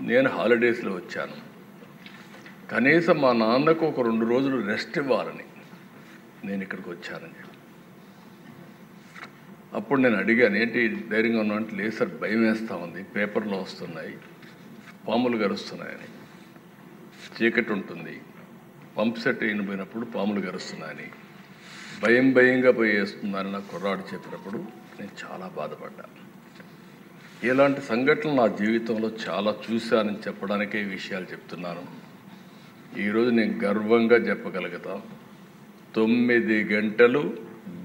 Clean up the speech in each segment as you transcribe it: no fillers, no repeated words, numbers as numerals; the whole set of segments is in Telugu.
నేను హాలిడేస్లో వచ్చాను. కనీసం మా నాన్నకు ఒక 2 రోజులు రెస్ట్ ఇవ్వాలని నేను ఇక్కడికి వచ్చానని చెప్పి అప్పుడు నేను అడిగాను, ఏంటి ధైర్యంగా ఉన్నా అంటే, లేదు సార్ భయం వేస్తూ ఉంది, పేపర్లో వస్తున్నాయి, పాములు గరుస్తున్నాయని, చీకటి ఉంటుంది, పంప్ సెట్ అయిపోయినప్పుడు పాములు గరుస్తున్నాయని, భయంగా పోయి వేస్తుందని నాకు కుర్రాడు చెప్పినప్పుడు నేను చాలా బాధపడ్డాను. ఇలాంటి సంఘటనలు నా జీవితంలో చాలా చూశానని చెప్పడానికే ఈ విషయాలు చెప్తున్నాను. ఈరోజు నేను గర్వంగా చెప్పగలుగుతాం, 9 గంటలు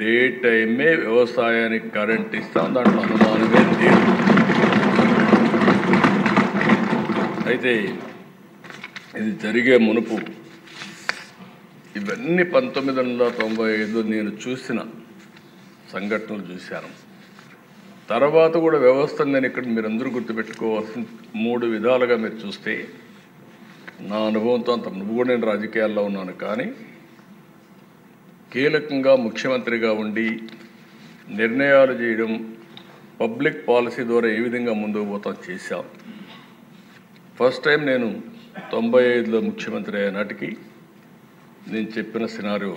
డే టైమే వ్యవసాయానికి కరెంట్ ఇస్తాం, దాంట్లో అనుమానమే లేదు. అయితే ఇది జరిగే మునుపు ఇవన్నీ 1995 నేను చూసిన సంఘటనలు చూశాను. తర్వాత కూడా వ్యవస్థను నేను ఇక్కడ మీరందరూ గుర్తుపెట్టుకోవాల్సిన 3 విధాలుగా మీరు చూస్తే, నా అనుభవంతో అంత నువ్వు కూడా నేను రాజకీయాల్లో ఉన్నాను, కానీ కీలకంగా ముఖ్యమంత్రిగా ఉండి నిర్ణయాలు చేయడం, పబ్లిక్ పాలసీ ద్వారా ఏ విధంగా ముందుకు పోతాం చేశాం. ఫస్ట్ టైం నేను 95లో ముఖ్యమంత్రి అయ్యే నాటికి నేను చెప్పిన సినారియో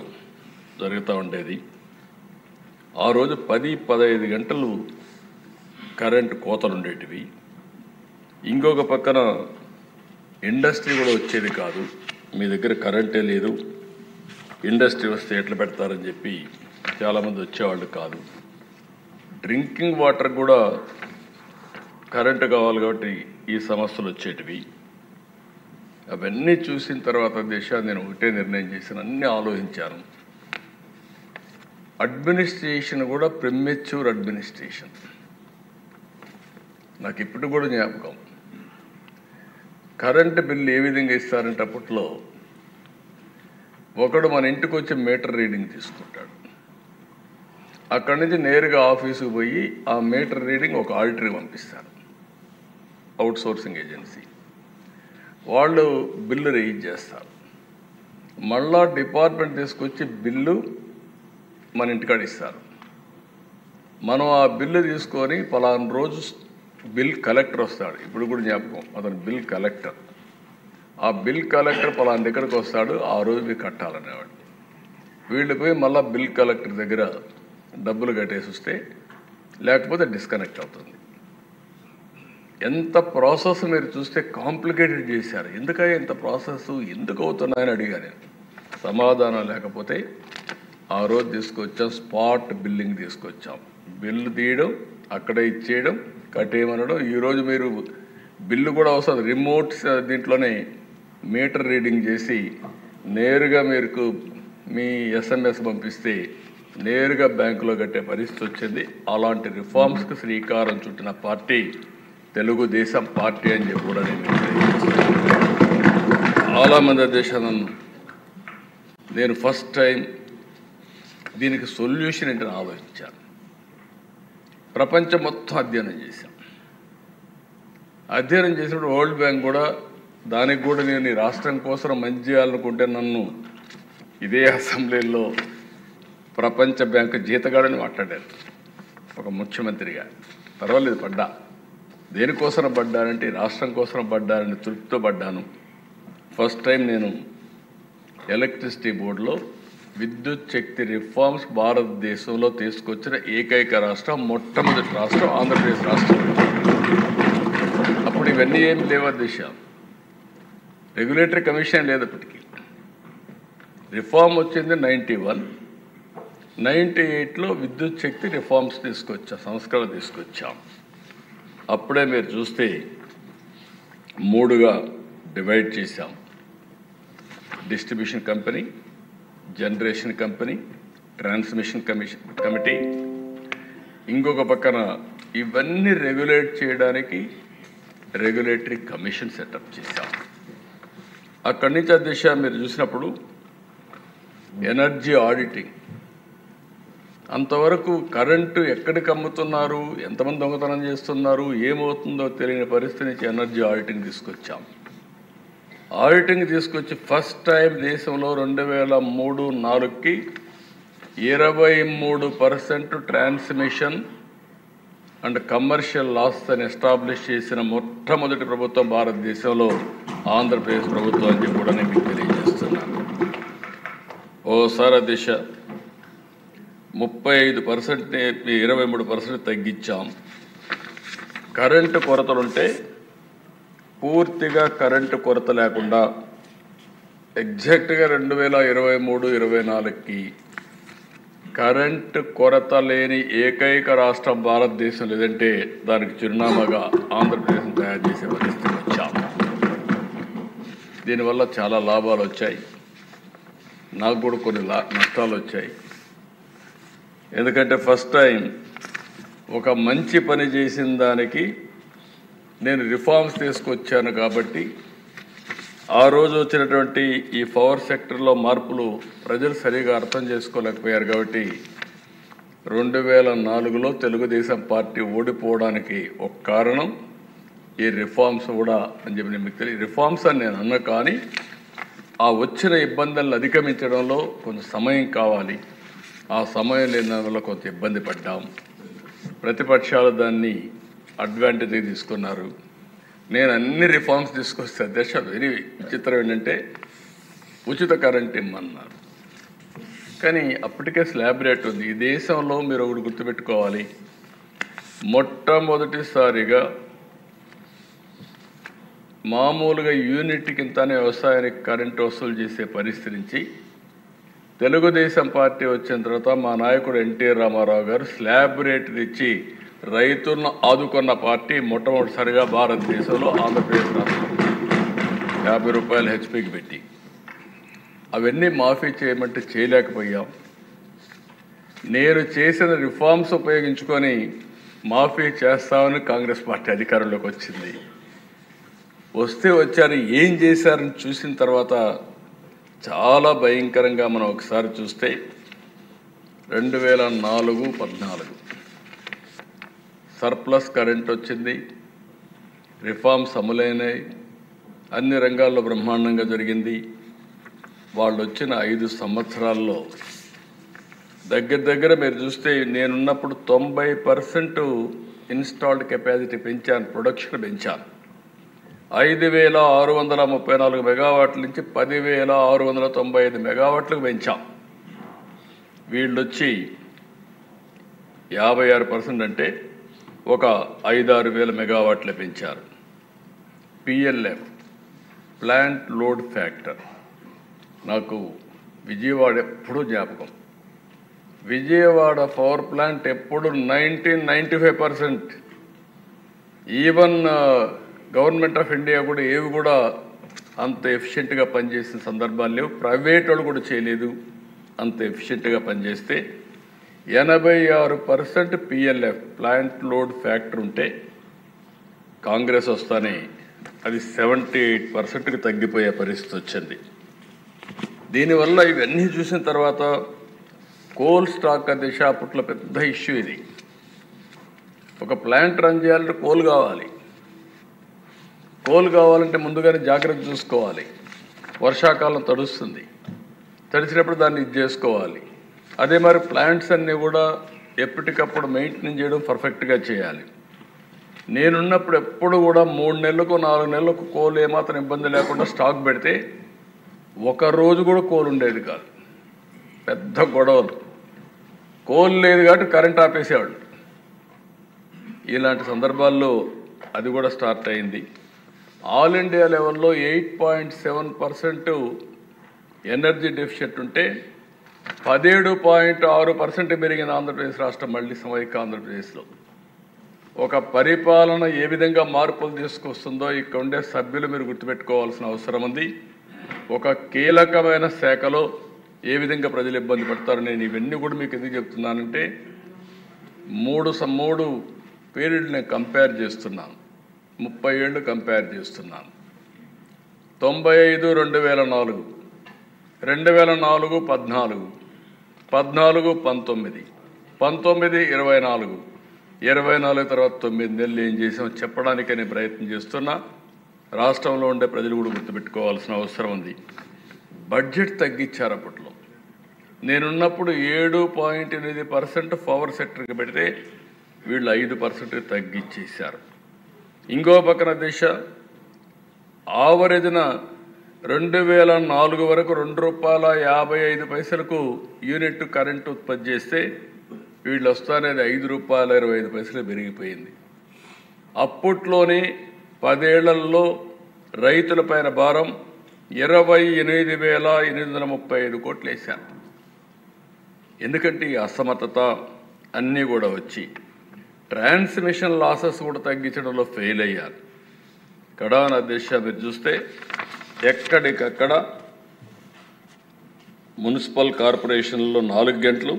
జరుగుతూ ఉండేది. ఆ రోజు 10-15 గంటలు కరెంటు కోతలు ఉండేటివి. ఇంకొక పక్కన ఇండస్ట్రీ కూడా వచ్చేది కాదు, మీ దగ్గర కరెంటే లేదు, ఇండస్ట్రీ వస్తే ఎట్లా పెడతారని చెప్పి చాలామంది వచ్చేవాళ్ళు కాదు. డ్రింకింగ్ వాటర్ కూడా కరెంటు కావాలి కాబట్టి ఈ సమస్యలు వచ్చేటివి. అవన్నీ చూసిన తర్వాత నేను ఒకటే నిర్ణయం చేశాను, అన్నీ ఆలోచించాను. అడ్మినిస్ట్రేషన్ కూడా ప్రిమెచ్యూర్ అడ్మినిస్ట్రేషన్ నాకు ఇప్పుడు కూడా జ్ఞాపకం. కరెంటు బిల్లు ఏ విధంగా ఇస్తారంటే, అప్పట్లో ఒకడు మన ఇంటికి వచ్చి మీటర్ రీడింగ్ తీసుకుంటాడు, అక్కడి నుంచి నేరుగా ఆఫీసుకు పోయి ఆ మీటర్ రీడింగ్ ఒక ఆడిటర్కి పంపిస్తారు, అవుట్ సోర్సింగ్ ఏజెన్సీ. వాళ్ళు బిల్లు రేజ్ చేస్తారు, మళ్ళా డిపార్ట్మెంట్ తీసుకొచ్చి బిల్లు మన ఇంటికాడ ఇస్తారు. మనం ఆ బిల్లు తీసుకొని పలానా రోజు బిల్ కలెక్టర్ వస్తాడు, ఇప్పుడు కూడా జ్ఞాపకం, అతను బిల్ కలెక్టర్. ఆ బిల్ కలెక్టర్ పలానా దగ్గరకు వస్తాడు, ఆ రోజు మీరు కట్టాలనేవాడు. వీళ్ళు పోయి మళ్ళీ బిల్ కలెక్టర్ దగ్గర డబ్బులు కట్టేసి వస్తే, లేకపోతే డిస్కనెక్ట్ అవుతుంది. ఎంత ప్రాసెస్ మీరు చూస్తే కాంప్లికేటెడ్ చేశారు. ఎందుకయ్యా ఇంత ప్రాసెస్ ఎందుకు అవుతున్నాయని అడిగాను నేను. సమాధానం లేకపోతే ఆ రోజు తీసుకొచ్చాం, స్పాట్ బిల్లింగ్ తీసుకొచ్చాం. బిల్లు తీయడం, అక్కడ ఇచ్చేయడం, కట్టేయమనడం. ఈరోజు మీరు బిల్లు కూడా వస్తుంది, రిమోట్ దీంట్లోనే మీటర్ రీడింగ్ చేసి నేరుగా మీకు మీ ఎస్ఎంఎస్ పంపిస్తే నేరుగా బ్యాంకులో కట్టే పరిస్థితి వచ్చింది. అలాంటి రిఫార్మ్స్కి శ్రీకారం చుట్టిన పార్టీ తెలుగుదేశం పార్టీ అని చెప్పి కూడా చాలామంది దేశాలను నేను ఫస్ట్ టైం దీనికి సొల్యూషన్ ఏంటని ఆలోచించాను. ప్రపంచం మొత్తం అధ్యయనం చేశాం. అధ్యయనం చేసినప్పుడు వరల్డ్ బ్యాంక్ కూడా దానికి కూడా నేను ఈ రాష్ట్రం కోసం మంచి చేయాలనుకుంటే నన్ను ఇదే అసెంబ్లీలో ప్రపంచ బ్యాంకు జీతగాడని మాట్లాడారు ఒక ముఖ్యమంత్రిగా. పర్వాలేదు, పడ్డా. దేనికోసం పడ్డానంటే రాష్ట్రం కోసం పడ్డానని తృప్తితో పడ్డాను. ఫస్ట్ టైం నేను ఎలక్ట్రిసిటీ బోర్డులో విద్యుత్ శక్తి రిఫార్మ్స్ భారతదేశంలో తీసుకొచ్చిన ఏకైక రాష్ట్రం, మొట్టమొదటి రాష్ట్రం ఆంధ్రప్రదేశ్ రాష్ట్రం. అప్పుడు ఇవన్నీ ఏమి లేవా దిశ, రెగ్యులేటరీ కమిషన్ లేదు అప్పటికి. రిఫార్మ్ వచ్చింది 91, 98లో విద్యుత్ శక్తి రిఫార్మ్స్ తీసుకొచ్చాం, సంస్కరణ తీసుకొచ్చాం. అప్పుడే మీరు చూస్తే 3గా డివైడ్ చేశాం. Distribution company, generation company, transmission committee. ఇంకొక పక్కన ఇవన్నీ రెగ్యులేట్ చేయడానికి రెగ్యులేటరీ కమిషన్ సెటప్ చేశాం. అక్కడి నుంచి దిశ మీరు చూసినప్పుడు ఎనర్జీ ఆడిటింగ్, అంతవరకు కరెంటు ఎక్కడికి అమ్ముతున్నారు, ఎంతమంది దొంగతనం చేస్తున్నారు, ఏమవుతుందో తెలియని పరిస్థితి నుంచి ఎనర్జీ ఆడిటింగ్ తీసుకొచ్చాం. ఆడిటింగ్ తీసుకొచ్చి ఫస్ట్ టైం దేశంలో 2003-04కి 23% ట్రాన్స్మిషన్ అండ్ కమర్షియల్ లాస్ అని ఎస్టాబ్లిష్ చేసిన మొట్టమొదటి ప్రభుత్వం భారతదేశంలో ఆంధ్రప్రదేశ్ ప్రభుత్వం అని కూడా నేను మీకు తెలియజేస్తున్నాను. ఓసారి దిశ 35%ని 23% తగ్గించాం. కరెంటు కొరతలుంటే పూర్తిగా కరెంటు కొరత లేకుండా ఎగ్జాక్ట్గా 2023-24కి కరెంటు కొరత లేని ఏకైక రాష్ట్రం భారతదేశం లేదంటే దానికి చిరునామాగా ఆంధ్రప్రదేశ్ని తయారు చేసే పరిస్థితి వచ్చాం. దీనివల్ల చాలా లాభాలు వచ్చాయి, నాకు కూడా కొన్ని నష్టాలు వచ్చాయి. ఎందుకంటే ఫస్ట్ టైం ఒక మంచి పని చేసిన దానికి నేను రిఫార్మ్స్ తీసుకొచ్చాను కాబట్టి ఆ రోజు వచ్చినటువంటి ఈ పవర్ సెక్టర్లో మార్పులు ప్రజలు సరిగా అర్థం చేసుకోలేకపోయారు. కాబట్టి 2004లో తెలుగుదేశం పార్టీ ఓడిపోవడానికి ఒక కారణం ఈ రిఫార్మ్స్ కూడా అని చెప్పి మీకు తెలియదు. రిఫార్మ్స్ అని నేను అన్నా, కానీ ఆ వచ్చిన ఇబ్బందులను అధిగమించడంలో కొంచెం సమయం కావాలి. ఆ సమయం లేని వల్ల కొంత ఇబ్బంది పడ్డాం. ప్రతిపక్షాలు దాన్ని అడ్వాంటేజ్గా తీసుకున్నారు. నేను అన్ని రిఫార్మ్స్ తీసుకొస్తే అధ్యక్ష వెరీ విచిత్రం ఏంటంటే ఉచిత కరెంట్ ఇమ్మన్నారు. కానీ అప్పటికే స్లాబ్ రేట్ ఉంది. ఈ దేశంలో మీరు ఒకటి గుర్తుపెట్టుకోవాలి, మొట్టమొదటిసారిగా మామూలుగా యూనిట్కి ఇంతనే వ్యవసాయానికి కరెంటు వసూలు చేసే పరిస్థితి నుంచి తెలుగుదేశం పార్టీ వచ్చిన తర్వాత మా నాయకుడు ఎన్టీ రామారావు గారు స్లాబ్ రేట్ ఇచ్చి రైతులను ఆదుకున్న పార్టీ మొట్టమొదటిసారిగా భారతదేశంలో ఆంధ్రప్రదేశ్ రాష్ట్రం 50 రూపాయలు హెచ్పీకి పెట్టి అవన్నీ మాఫీ చేయమంటే చేయలేకపోయాం. నేను చేసిన రిఫార్మ్స్ ఉపయోగించుకొని మాఫీ చేస్తామని కాంగ్రెస్ పార్టీ అధికారంలోకి వచ్చింది. వస్తే వచ్చారు, ఏం చేశారని చూసిన తర్వాత చాలా భయంకరంగా మనం ఒకసారి చూస్తే 2004-14 సర్ప్లస్ కరెంట్ వచ్చింది, రిఫార్మ్స్ అమలైనాయి, అన్ని రంగాల్లో బ్రహ్మాండంగా జరిగింది. వాళ్ళు వచ్చిన 5 సంవత్సరాల్లో దగ్గర మీరు చూస్తే నేనున్నప్పుడు 90% ఇన్స్టాల్డ్ కెపాసిటీ పెంచాను, ప్రొడక్షన్ పెంచాను. 5,634 మెగావాట్ల నుంచి 10,695 మెగావాట్లకు పెంచాం. వీళ్ళొచ్చి 56% అంటే ఒక 5-6 వేల మెగావాట్లు పెంచారు. పిఎల్ఎఫ్ ప్లాంట్ లోడ్ ఫ్యాక్టర్ నాకు విజయవాడ ఎప్పుడూ జ్ఞాపకం. విజయవాడ పవర్ ప్లాంట్ ఎప్పుడు 95%. ఈవెన్ గవర్నమెంట్ ఆఫ్ ఇండియా కూడా ఏవి కూడా అంత ఎఫిషియెంట్గా పనిచేసిన సందర్భాలు లేవు. ప్రైవేట్ వాళ్ళు కూడా చేయలేదు అంత ఎఫిషియెంట్గా పనిచేస్తే. 86% పిఎల్ఎఫ్ ప్లాంట్ లోడ్ ఫ్యాక్టర్ ఉంటే కాంగ్రెస్ వస్తానే అది 78%కి తగ్గిపోయే పరిస్థితి వచ్చింది. దీనివల్ల ఇవన్నీ చూసిన తర్వాత కోల్ స్టాక్ దిశ అప్పట్లో పెద్ద ఇష్యూ. ఇది ఒక ప్లాంట్ రన్ చేయాలంటే కోల్ కావాలి. కోల్ కావాలంటే ముందుగానే జాగ్రత్త చూసుకోవాలి. వర్షాకాలం తడుస్తుంది, తడిచినప్పుడు దాన్ని ఇది చేసుకోవాలి. అదే మరి ప్లాంట్స్ అన్నీ కూడా ఎప్పటికప్పుడు మెయింటైన్ చేయడం పర్ఫెక్ట్గా చేయాలి. నేనున్నప్పుడు ఎప్పుడు కూడా 3 నెలలకు 4 నెలలకు కోల్ ఏమాత్రం ఇబ్బంది లేకుండా స్టాక్ పెడితే ఒక రోజు కూడా కోల్ ఉండేది కాదు. పెద్ద గొడవలు, కోల్ లేదు కాబట్టి కరెంట్ ఆపేసేవాళ్ళు. ఇలాంటి సందర్భాల్లో అది కూడా స్టార్ట్ అయింది. ఆల్ ఇండియా లెవెల్లో 8.7% ఎనర్జీ డెఫిషియట్ ఉంటే 17.6% పెరిగిన ఆంధ్రప్రదేశ్ రాష్ట్రం మళ్ళీ సమైక్య ఆంధ్రప్రదేశ్లో. ఒక పరిపాలన ఏ విధంగా మార్పులు తీసుకొస్తుందో ఇక్కడ ఉండే సభ్యులు మీరు గుర్తుపెట్టుకోవాల్సిన అవసరం ఉంది. ఒక కీలకమైన శాఖలో ఏ విధంగా ప్రజలు ఇబ్బంది పడతారు. నేను ఇవన్నీ కూడా మీకు ఎందుకు చెప్తున్నానంటే 3 పీరియడ్ నేను కంపేర్ చేస్తున్నాను, 30 ఏళ్ళు కంపేర్ చేస్తున్నాను. 95-2004, 2004 14, 14 19, 19 24, 24 తర్వాత 9 నెలలు ఏం చేసామో చెప్పడానికి నేను ప్రయత్నం చేస్తున్నా. రాష్ట్రంలో ఉండే ప్రజలు కూడా గుర్తుపెట్టుకోవాల్సిన అవసరం ఉంది. బడ్జెట్ తగ్గించారు. అప్పట్లో నేనున్నప్పుడు 7.8% పవర్ సెక్టర్కి పెడితే వీళ్ళు 5% తగ్గించేశారు. ఇంకో పక్కన దిశ ఆవరేజ్న 2004 వరకు ₹2.55 యూనిట్ కరెంటు ఉత్పత్తి చేస్తే వీళ్ళు వస్తానేది ₹5.25 పెరిగిపోయింది. అప్పట్లోనే 10 ఏళ్లలో రైతులపైన భారం 28,835 కోట్లు వేశారు. ఎందుకంటే ఈ అసమర్థత అన్నీ కూడా వచ్చి ట్రాన్స్మిషన్ లాసెస్ కూడా తగ్గించడంలో ఫెయిల్ అయ్యారు. కడాన దిశ మీరు చూస్తే ఎక్కడికక్కడ మున్సిపల్ కార్పొరేషన్లో 4 గంటలు,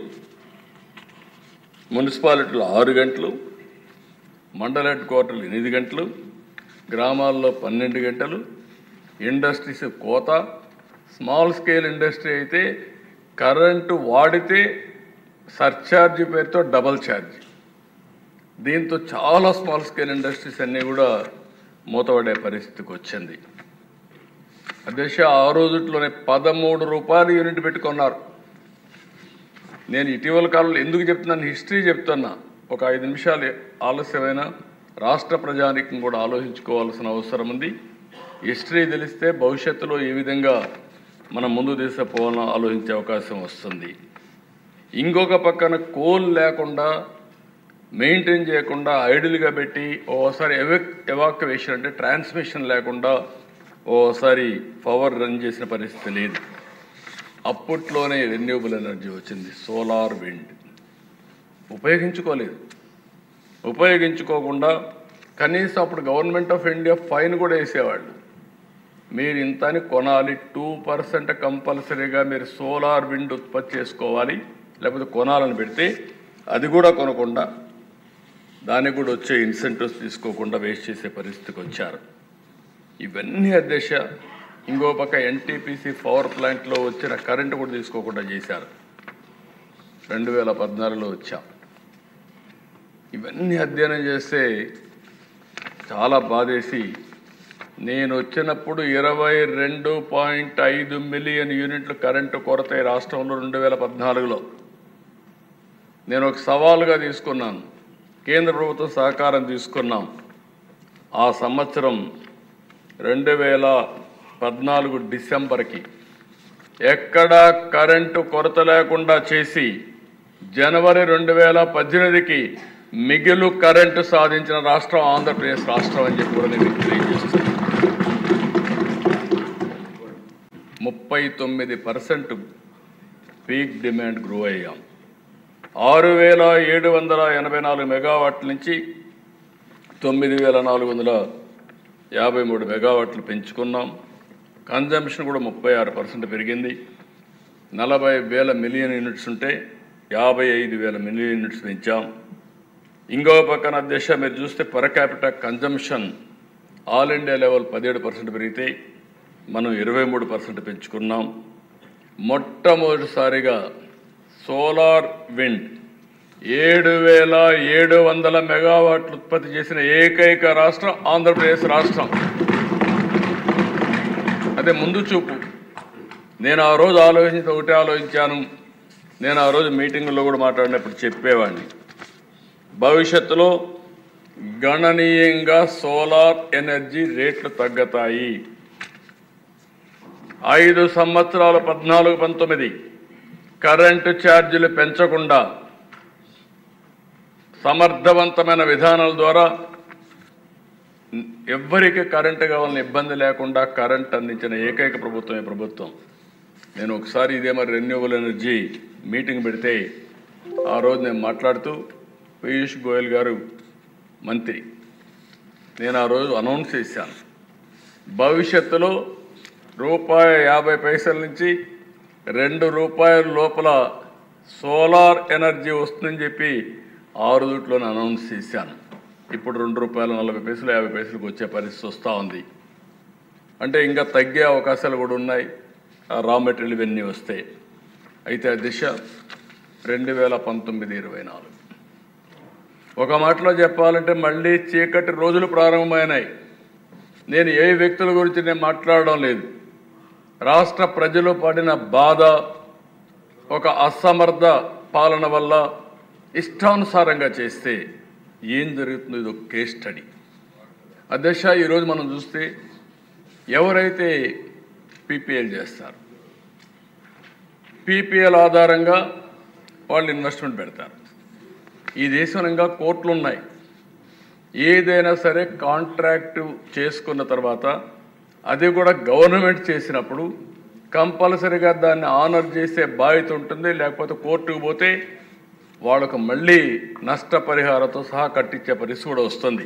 మున్సిపాలిటీలో 6 గంటలు, మండల హెడ్ క్వార్టర్లు 8 గంటలు, గ్రామాల్లో 12 గంటలు, ఇండస్ట్రీస్ కోత, స్మాల్ స్కేల్ ఇండస్ట్రీ అయితే కరెంటు వాడితే సర్ఛార్జ్ పేరుతో డబల్ ఛార్జ్. దీంతో చాలా స్మాల్ స్కేల్ ఇండస్ట్రీస్ అన్నీ కూడా మూతపడే పరిస్థితికి వచ్చింది. అధ్యక్ష ఆ రోజుట్లోనే ₹13 యూనిట్ పెట్టుకున్నారు. నేను ఇటీవల కాలంలో ఎందుకు చెప్తున్నాను, హిస్టరీ చెప్తున్నా. ఒక 5 నిమిషాలు ఆలస్యమైన రాష్ట్ర ప్రజానీకం కూడా ఆలోచించుకోవాల్సిన అవసరం ఉంది. హిస్టరీ తెలిస్తే భవిష్యత్తులో ఏ విధంగా మనం ముందు తీసుకుపోవాలని ఆలోచించే అవకాశం వస్తుంది. ఇంకొక పక్కన కోల్ లేకుండా మెయింటైన్ చేయకుండా ఐడిల్గా పెట్టి ఓసారి ఎవాక్యువేషన్ అంటే ట్రాన్స్మిషన్ లేకుండా ఓసారి పవర్ రన్ చేసిన పరిస్థితి లేదు. అప్పట్లోనే రెన్యూబుల్ ఎనర్జీ వచ్చింది, సోలార్ విండ్ ఉపయోగించుకోకుండా కనీసం అప్పుడు గవర్నమెంట్ ఆఫ్ ఇండియా ఫైన్ కూడా వేసేవాళ్ళు. మీరు ఇంతని కొనాలి, 2% కంపల్సరీగా మీరు సోలార్ విండ్ ఉత్పత్తి చేసుకోవాలి, లేకపోతే కొనాలని పెడితే అది కూడా కొనకుండా దానికి కూడా వచ్చే ఇన్సెంటివ్స్ తీసుకోకుండా వేస్ట్ చేసే పరిస్థితికి వచ్చారు. ఇవన్నీ అధ్యక్ష ఇంకో పక్క ఎన్టీపీసీ పవర్ ప్లాంట్లో వచ్చిన కరెంటు కూడా తీసుకోకుండా చేశారు. 2014లో వచ్చాం. ఇవన్నీ అధ్యయనం చేస్తే చాలా బాధేసి, నేను వచ్చినప్పుడు 22.5 మిలియన్ యూనిట్లు కరెంటు కొరత రాష్ట్రంలో 2014లో. నేను ఒక సవాలుగా తీసుకున్నాను, కేంద్ర ప్రభుత్వం సహకారం తీసుకున్నాం. ఆ సంవత్సరం 2014 డిసెంబర్కి ఎక్కడా కరెంటు కొరత లేకుండా చేసి జనవరి 2018కి మిగులు కరెంటు సాధించిన రాష్ట్రం ఆంధ్రప్రదేశ్ రాష్ట్రం అని చెప్పి కూడా నేను తెలియజేస్తున్నాను. 39% పీక్ డిమాండ్ గ్రో అయ్యాం. 6,784 మెగావాట్ల నుంచి 9,453 మెగావాట్లు పెంచుకున్నాం. కన్జంప్షన్ కూడా 36% పెరిగింది. 40,000 మిలియన్ యూనిట్స్ ఉంటే 55,000 మిలియన్ యూనిట్స్ పెంచాం. ఇంకో పక్కన అధ్యక్ష మీరు చూస్తే per capital consumption all India level 17% పెరిగితే మనం 23% పెంచుకున్నాం. మొట్టమొదటిసారిగా సోలార్ విండ్ 7,700 మెగావాట్లు ఉత్పత్తి చేసిన ఏకైక రాష్ట్రం ఆంధ్రప్రదేశ్ రాష్ట్రం. అదే ముందు చూపు. నేను ఆ రోజు ఒకటే ఆలోచించాను. నేను ఆ రోజు మీటింగుల్లో కూడా మాట్లాడినప్పుడు చెప్పేవాడిని, భవిష్యత్తులో గణనీయంగా సోలార్ ఎనర్జీ రేట్లు తగ్గుతాయి. 5 సంవత్సరాలు 14-19 కరెంటు ఛార్జీలు పెంచకుండా సమర్థవంతమైన విధానాల ద్వారా ఎవ్వరికి కరెంటు కావాలని ఇబ్బంది లేకుండా కరెంట్ అందించిన ఏకైక ప్రభుత్వం ఈ ప్రభుత్వం. నేను ఒకసారి ఇదే మరి రెన్యూబుల్ ఎనర్జీ మీటింగ్ పెడితే ఆ రోజు నేను మాట్లాడుతూ పీయూష్ గోయల్ గారు మంత్రి, నేను ఆ రోజు అనౌన్స్ చేశాను, భవిష్యత్తులో ₹50 నుంచి ₹2 లోపల సోలార్ ఎనర్జీ వస్తుందని చెప్పి ఆ రోజుట్లోనే అనౌన్స్ చేశాను. ఇప్పుడు ₹2.40 50 వచ్చే పరిస్థితి వస్తూ ఉంది. అంటే ఇంకా తగ్గే అవకాశాలు కూడా ఉన్నాయి రా మెటీరియల్ ఇవన్నీ వస్తే. అయితే ఆ దిశ 2019-24 ఒక మాటలో చెప్పాలంటే మళ్ళీ చీకటి రోజులు ప్రారంభమైనాయి. నేను ఏ వ్యక్తుల గురించి నేను మాట్లాడడం లేదు. రాష్ట్ర ప్రజలు పడిన బాధ, ఒక అసమర్థ పాలన వల్ల ఇష్టానుసారంగా చేస్తే ఏం జరుగుతుందో ఇది ఒక కేస్ స్టడీ. అధ్యక్ష, ఈరోజు మనం చూస్తే ఎవరైతే పీపీఎల్ చేస్తారు, పీపీఎల్ ఆధారంగా వాళ్ళు ఇన్వెస్ట్మెంట్ పెడతారు. ఈ దేశంగా కోర్టులు ఉన్నాయి. ఏదైనా సరే కాంట్రాక్టు చేసుకున్న తర్వాత అది కూడా గవర్నమెంట్ చేసినప్పుడు కంపల్సరీగా దాన్ని ఆనర్ చేసే బాధ్యత ఉంటుంది. లేకపోతే కోర్టుకు పోతే వాళ్ళకు మళ్ళీ నష్టపరిహారంతో సహా కట్టించే పరిస్థితి కూడా వస్తుంది.